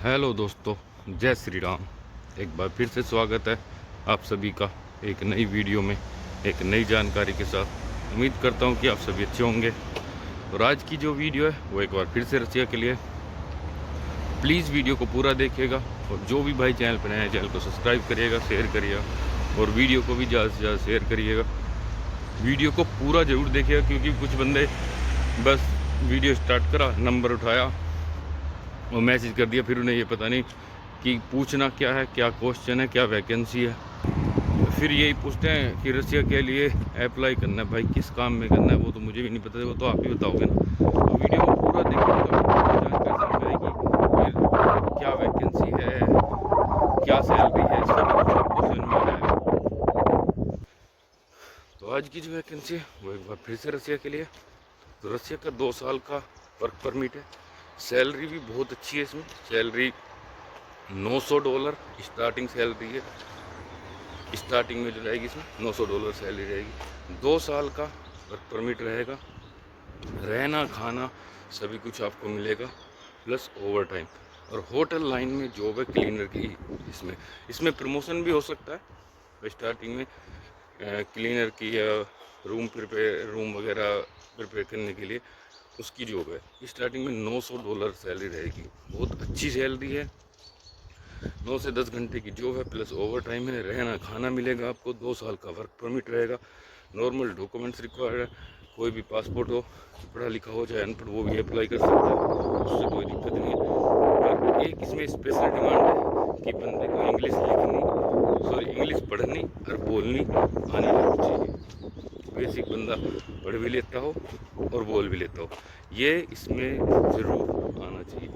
Hello दोस्तों, जय श्री राम। एक बार फिर से स्वागत है आप सभी का एक नई वीडियो में, एक नई जानकारी के साथ। उम्मीद करता हूं कि आप सभी अच्छे होंगे। और आज की जो वीडियो है वो एक बार फिर से रसिया के लिए। प्लीज़ वीडियो को पूरा देखिएगा और जो भी भाई चैनल पर नए हैं चैनल को सब्सक्राइब करिएगा, शेयर करिएगा और वीडियो को भी ज़्यादा से ज़्यादा शेयर करिएगा। वीडियो को पूरा ज़रूर देखिएगा क्योंकि कुछ बंदे बस वीडियो स्टार्ट करा, नंबर उठाया और मैसेज कर दिया, फिर उन्हें ये पता नहीं कि पूछना क्या है, क्या क्वेश्चन है, क्या वैकेंसी है। फिर यही पूछते हैं कि रसिया के लिए अप्लाई करना है। भाई किस काम में करना है वो तो मुझे भी नहीं पता, वो तो आप ही बताओगे ना। तो वीडियो को पूरा देखिए तो आपको जानकारी समझ आएगी कि क्या वैकेंसी है, क्या सैलरी है, सब कुछ आपको समझ में आ जाएगा। तो आज की जो वैकेंसी है वो एक बार फिर से रसिया के लिए। तो रसिया का 2 साल का वर्क परमिट है। सैलरी भी बहुत अच्छी है। इसमें सैलरी $900 स्टार्टिंग सैलरी है। स्टार्टिंग में जो रहेगी इसमें $900 सैलरी रहेगी। 2 साल का वर्क परमिट रहेगा। रहना खाना सभी कुछ आपको मिलेगा प्लस ओवर टाइम। और होटल लाइन में जॉब है क्लीनर की। इसमें प्रमोशन भी हो सकता है। स्टार्टिंग में क्लीनर की या रूम वगैरह प्रिपेयर करने के लिए उसकी जॉब है। स्टार्टिंग में $900 सैलरी रहेगी। बहुत अच्छी सैलरी है। 9 से 10 घंटे की जॉब है प्लस ओवर टाइम है। रहना खाना मिलेगा आपको। 2 साल का वर्क परमिट रहेगा। नॉर्मल डॉक्यूमेंट्स रिक्वायर्ड है। कोई भी पासपोर्ट हो, पढ़ा लिखा हो चाहे अनपढ़, वो भी अप्लाई कर सकता है, उससे कोई दिक्कत नहीं है। और एक इसमें स्पेशल डिमांड है कि बंदे को इंग्लिश पढ़नी और बोलनी आनी चाहिए। बेसिक बंदा पढ़ भी लेता हो और बोल भी लेता हो, ये इसमें ज़रूर आना चाहिए।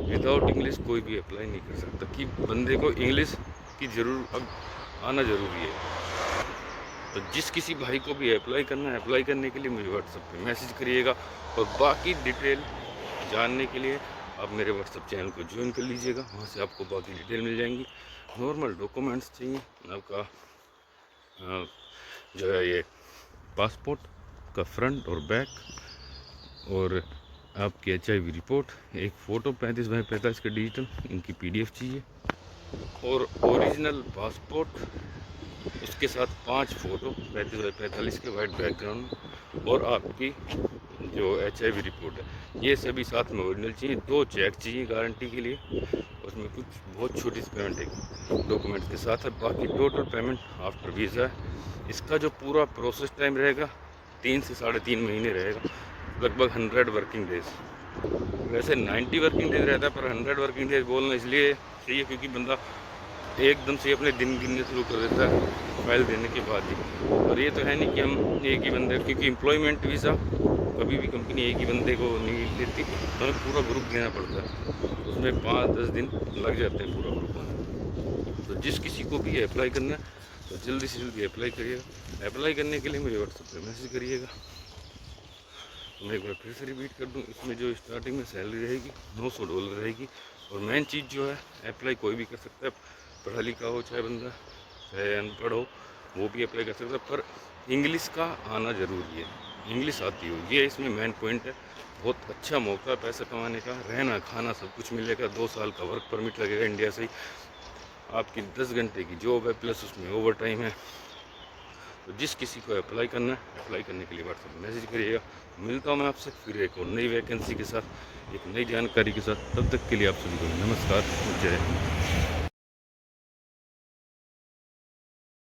विदाउट इंग्लिश कोई भी अप्लाई नहीं कर सकता। कि बंदे को इंग्लिश की ज़रूर अब आना ज़रूरी है। तो जिस किसी भाई को भी अप्लाई करना है, अप्लाई करने के लिए मुझे व्हाट्सएप पे मैसेज करिएगा। और बाकी डिटेल जानने के लिए आप मेरे व्हाट्सएप चैनल को ज्वाइन कर लीजिएगा। वहाँ से आपको बाकी डिटेल मिल जाएंगी। नॉर्मल डॉक्यूमेंट्स चाहिए आपका, जो है ये पासपोर्ट का फ्रंट और बैक, और आपकी HIV रिपोर्ट, एक फ़ोटो 35x45 का डिजिटल, इनकी PDF चाहिए, और ओरिजिनल पासपोर्ट, उसके साथ 5 फ़ोटो 35x45 के वाइट बैकग्राउंड, और आपकी जो HIV रिपोर्ट है। ये सभी साथ में ओरिजिनल चाहिए। 2 चेक चाहिए गारंटी के लिए। उसमें कुछ बहुत छोटी सी पेमेंट है डॉक्यूमेंट्स के साथ है। बाकी टोटल पेमेंट आफ्टर वीज़ा है। इसका जो पूरा प्रोसेस टाइम रहेगा 3 से 3.5 महीने रहेगा, लगभग 100 वर्किंग डेज। वैसे 90 वर्किंग डेज रहता है, पर 100 वर्किंग डेज बोलना इसलिए चाहिए क्योंकि बंदा एकदम से अपने दिन गिनने शुरू कर देता है फाइल देने के बाद ही। और ये तो है नहीं कि हम एक ही बंदे, क्योंकि एम्प्लॉयमेंट वीज़ा कभी भी कंपनी एक ही बंदे को नहीं देती, तो हमें पूरा ग्रुप देना पड़ता है। उसमें 5-10 दिन लग जाते हैं पूरा ग्रुप में। तो जिस किसी को भी अप्लाई करना है तो जल्दी से जल्दी अप्लाई करिएगा। अप्लाई करने के लिए मुझे व्हाट्सएप पे मैसेज करिएगा। तो मैं एक बार फिर से रिपीट कर दूँ, इसमें जो स्टार्टिंग में सैलरी रहेगी $900 रहेगी। और मेन चीज़ जो है, अप्लाई कोई भी कर सकता है, पढ़ा लिखा हो चाहे बंदा, चाहे अनपढ़ हो, वो भी अप्लाई कर सकता है। पर इंग्लिश का आना ज़रूरी है, इंग्लिश आती हो, ये इसमें मेन पॉइंट है। बहुत अच्छा मौका है पैसा कमाने का। रहना खाना सब कुछ मिलेगा। 2 साल का वर्क परमिट लगेगा इंडिया से ही। आपकी 10 घंटे की जॉब है प्लस उसमें ओवर टाइम है। तो जिस किसी को अप्लाई करना है, अप्लाई करने के लिए व्हाट्सएप में मैसेज करिएगा। मिलता हूँ मैं आपसे फिर एक और नई वैकेंसी के साथ, एक नई जानकारी के साथ। तब तक के लिए आप सभी को नमस्कार, जय हिंद।